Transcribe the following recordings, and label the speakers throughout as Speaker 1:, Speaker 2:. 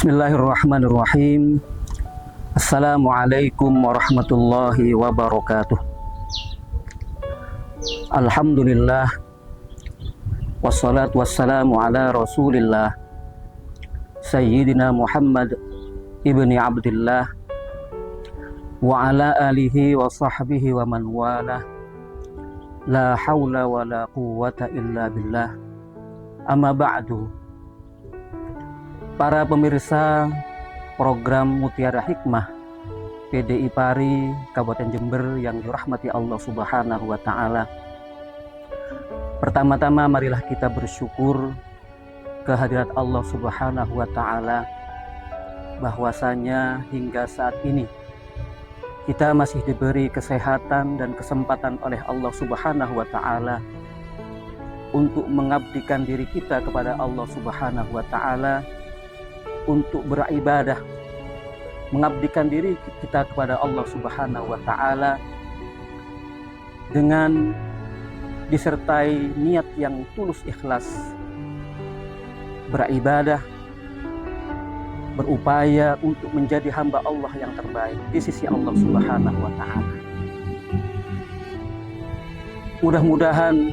Speaker 1: Bismillahirrahmanirrahim. Assalamualaikum warahmatullahi wabarakatuh. Alhamdulillah, wassalatu wassalamu ala rasulillah Sayyidina Muhammad ibni Abdillah wa ala alihi wa sahbihi wa man walah. La hawla wa la quwwata illa billah. Amma ba'du. Para pemirsa program Mutiara Hikmah PDI Pari Kabupaten Jember yang dirahmati Allah Subhanahu wa Ta'ala. Pertama-tama marilah kita bersyukur kehadirat Allah Subhanahu wa Ta'ala bahwasanya hingga saat ini kita masih diberi kesehatan dan kesempatan oleh Allah Subhanahu wa Ta'ala untuk mengabdikan diri kita kepada Allah Subhanahu wa Ta'ala, untuk beribadah, mengabdikan diri kita kepada Allah Subhanahu wa Ta'ala dengan disertai niat yang tulus ikhlas, beribadah, berupaya untuk menjadi hamba Allah yang terbaik di sisi Allah Subhanahu wa Ta'ala. Mudah-mudahan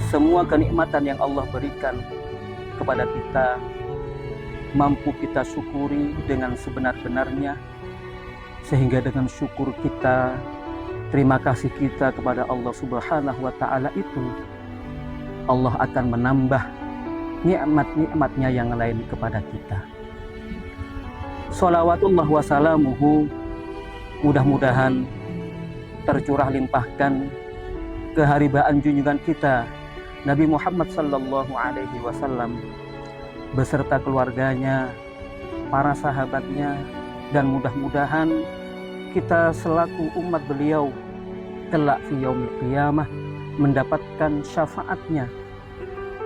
Speaker 1: semua kenikmatan yang Allah berikan kepada kita mampu kita syukuri dengan sebenar-benarnya, sehingga dengan syukur kita, terima kasih kita kepada Allah Subhanahu wa Ta'ala itu, Allah akan menambah nikmat-nikmatnya yang lain kepada kita. Sholawatullah wassalamuhu mudah-mudahan tercurah limpahkan keharibaan junjungan kita Nabi Muhammad sallallahu alaihi wasallam beserta keluarganya, para sahabatnya, dan mudah-mudahan kita selaku umat beliau kelak fi yaumil qiyamah mendapatkan syafaatnya,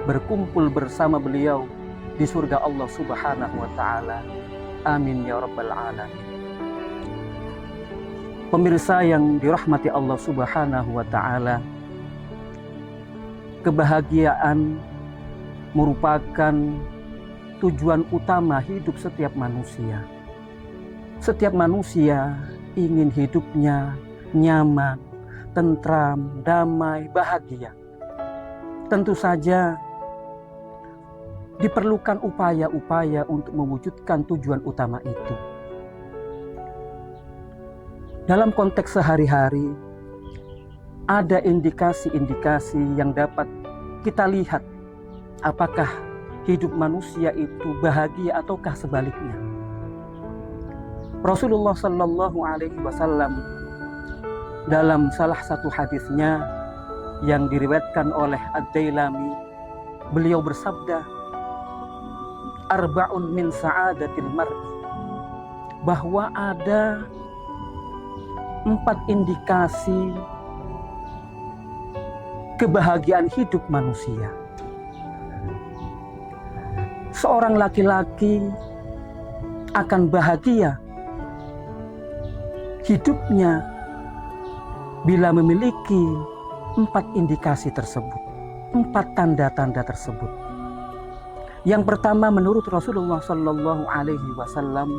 Speaker 1: berkumpul bersama beliau di surga Allah Subhanahu wa Ta'ala. Amin ya rabbal alamin. Pemirsa yang dirahmati Allah Subhanahu wa Ta'ala, kebahagiaan merupakan tujuan utama hidup setiap manusia. Setiap manusia ingin hidupnya nyaman, tentram, damai, bahagia. Tentu saja diperlukan upaya-upaya untuk mewujudkan tujuan utama itu. Dalam konteks sehari-hari, ada indikasi-indikasi yang dapat kita lihat apakah hidup manusia itu bahagia ataukah sebaliknya. Rasulullah Sallallahu Alaihi Wasallam dalam salah satu hadisnya yang diriwayatkan oleh Ad-Dailami, beliau bersabda, arba'un min sa'adatil mar'i, bahwa ada 4 indikasi kebahagiaan hidup manusia. Seorang laki-laki akan bahagia hidupnya bila memiliki 4 indikasi tersebut, 4 tanda-tanda tersebut. Yang pertama menurut Rasulullah Sallallahu Alaihi Wasallam,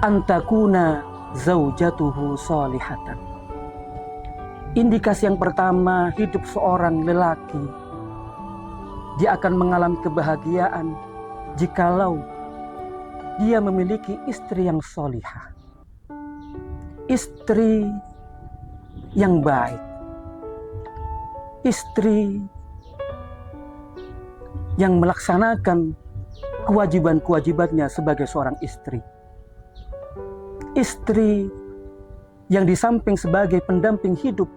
Speaker 1: antakuna zaujatuhu solihatan. Indikasi yang pertama, hidup seorang lelaki dia akan mengalami kebahagiaan jikalau dia memiliki istri yang solihah, istri yang baik, istri yang melaksanakan kewajiban-kewajibannya sebagai seorang istri, istri yang di samping sebagai pendamping hidup,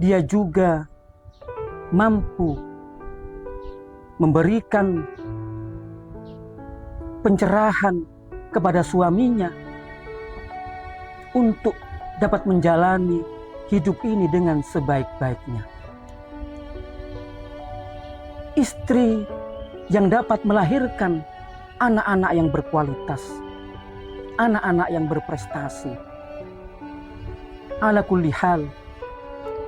Speaker 1: dia juga mampu memberikan pencerahan kepada suaminya untuk dapat menjalani hidup ini dengan sebaik-baiknya. Istri yang dapat melahirkan anak-anak yang berkualitas, anak-anak yang berprestasi. Ala kulli hal,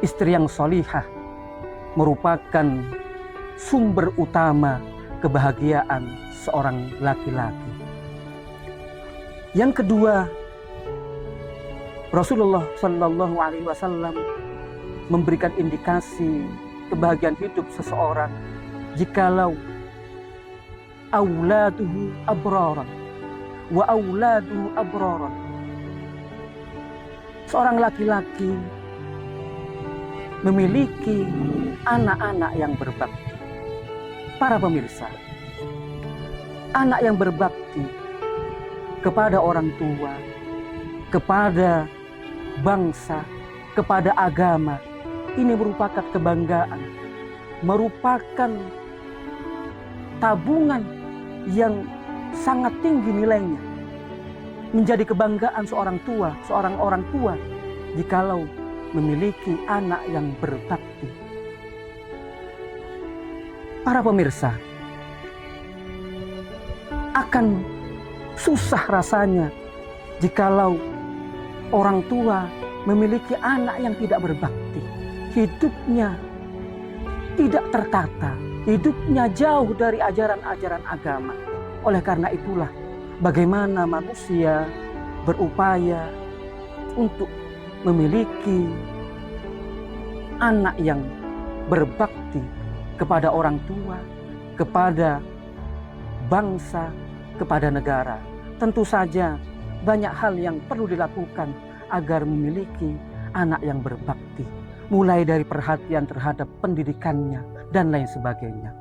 Speaker 1: istri yang solihah merupakan sumber utama kebahagiaan seorang laki-laki. Yang kedua, Rasulullah Shallallahu Alaihi Wasallam memberikan indikasi kebahagiaan hidup seseorang jikalau auladuhu abraran wa auladuhu abraran. Seorang laki-laki memiliki anak-anak yang berbakti. Para pemirsa, anak yang berbakti kepada orang tua, kepada bangsa, kepada agama, ini merupakan kebanggaan, merupakan tabungan yang sangat tinggi nilainya. Menjadi kebanggaan seorang orang tua jikalau memiliki anak yang berbakti. Para pemirsa, akan susah rasanya jikalau orang tua memiliki anak yang tidak berbakti. Hidupnya tidak tertata, hidupnya jauh dari ajaran-ajaran agama. Oleh karena itulah, bagaimana manusia berupaya untuk memiliki anak yang berbakti kepada orang tua, kepada bangsa, kepada negara. Tentu saja banyak hal yang perlu dilakukan agar memiliki anak yang berbakti. Mulai dari perhatian terhadap pendidikannya dan lain sebagainya.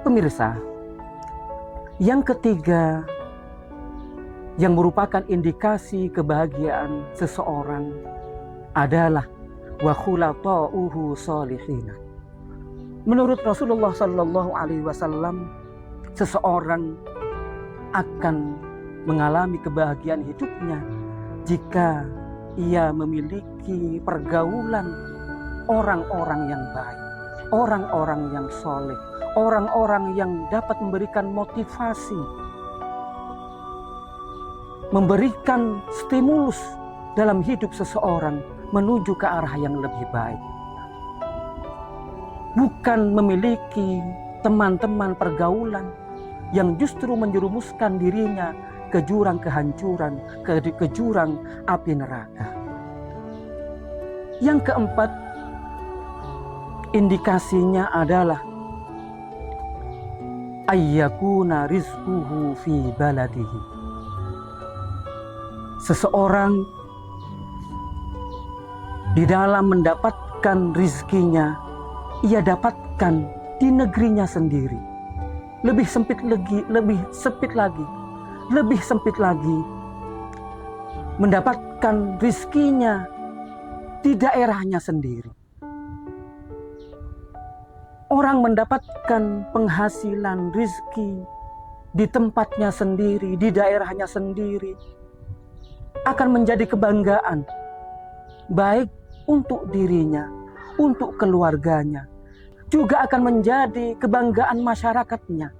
Speaker 1: Pemirsa, yang ketiga yang merupakan indikasi kebahagiaan seseorang adalah wa khulata'uhu sholihina. Menurut Rasulullah Shallallahu Alaihi Wasallam, seseorang akan mengalami kebahagiaan hidupnya jika ia memiliki pergaulan orang-orang yang baik, orang-orang yang soleh, orang-orang yang dapat memberikan motivasi, memberikan stimulus dalam hidup seseorang menuju ke arah yang lebih baik. Bukan memiliki teman-teman pergaulan yang justru menjerumuskan dirinya ke jurang kehancuran, ke jurang api neraka. Yang keempat, indikasinya adalah ayyakuna rizquhu fi baladihi. Seseorang di dalam mendapatkan rizkinya, ia dapatkan di negerinya sendiri. Lebih sempit lagi, mendapatkan rizkinya di daerahnya sendiri. Orang mendapatkan penghasilan rizki di tempatnya sendiri, di daerahnya sendiri, akan menjadi kebanggaan, baik untuk dirinya, untuk keluarganya, juga akan menjadi kebanggaan masyarakatnya,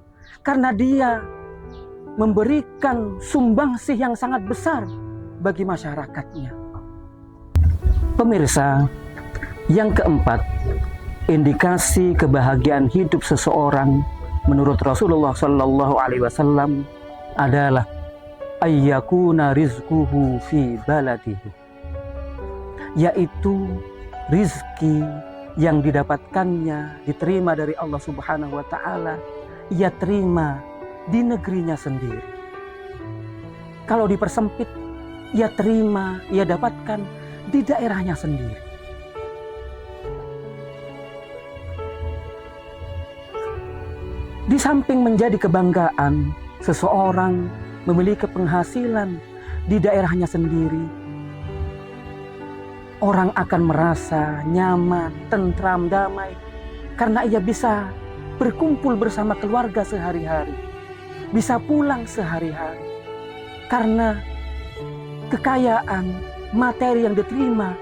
Speaker 1: karena dia memberikan sumbangsih yang sangat besar bagi masyarakatnya. Pemirsa, yang keempat, indikasi kebahagiaan hidup seseorang menurut Rasulullah Shallallahu Alaihi Wasallam adalah ayyakuna rizquhu fi baladihi, yaitu rizki yang didapatkannya, diterima dari Allah Subhanahu wa Ta'ala, ia terima di negerinya sendiri. Kalau dipersempit, ia terima, ia dapatkan di daerahnya sendiri. Di samping menjadi kebanggaan seseorang memiliki penghasilan di daerahnya sendiri, orang akan merasa nyaman, tentram, damai karena ia bisa berkumpul bersama keluarga sehari-hari, bisa pulang sehari-hari karena kekayaan materi yang diterima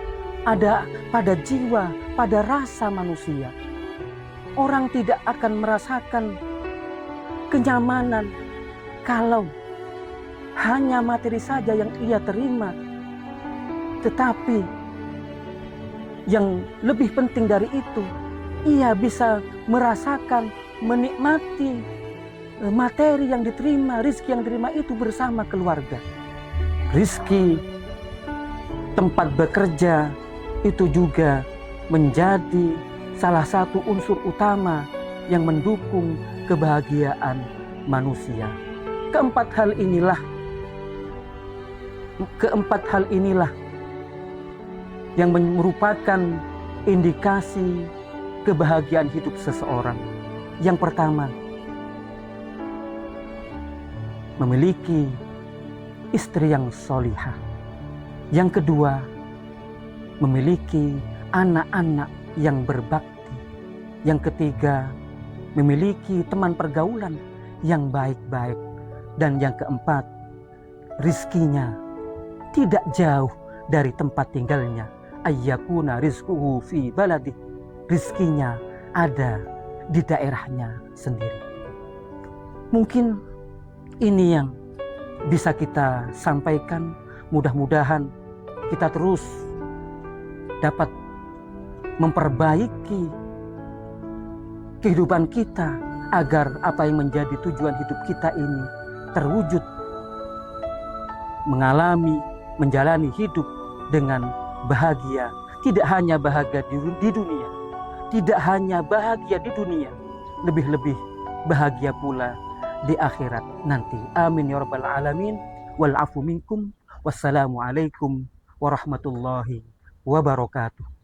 Speaker 1: ada pada jiwa, pada rasa manusia. Orang tidak akan merasakan kenyamanan kalau hanya materi saja yang ia terima, tetapi yang lebih penting dari itu, ia bisa merasakan, menikmati materi yang diterima, rizki yang diterima itu bersama keluarga. Rizki tempat bekerja itu juga menjadi salah satu unsur utama yang mendukung kebahagiaan manusia. Keempat hal inilah yang merupakan indikasi kebahagiaan hidup seseorang. Yang pertama, memiliki istri yang solihah. Yang kedua, memiliki anak-anak yang berbakti. Yang ketiga, memiliki teman pergaulan yang baik-baik. Dan yang keempat, rizkinya tidak jauh dari tempat tinggalnya. Ayyakuna rizquhu fi baladi. Rizkinya ada di daerahnya sendiri. Mungkin ini yang bisa kita sampaikan. Mudah-mudahan kita terus dapat memperbaiki kehidupan kita agar apa yang menjadi tujuan hidup kita ini terwujud, menjalani hidup dengan bahagia. Tidak hanya bahagia di dunia, tidak hanya bahagia di dunia, lebih-lebih bahagia pula di akhirat nanti. Amin ya rabbal alamin. Wal afu minkum. Wassalamualaikum warahmatullahi wabarakatuh.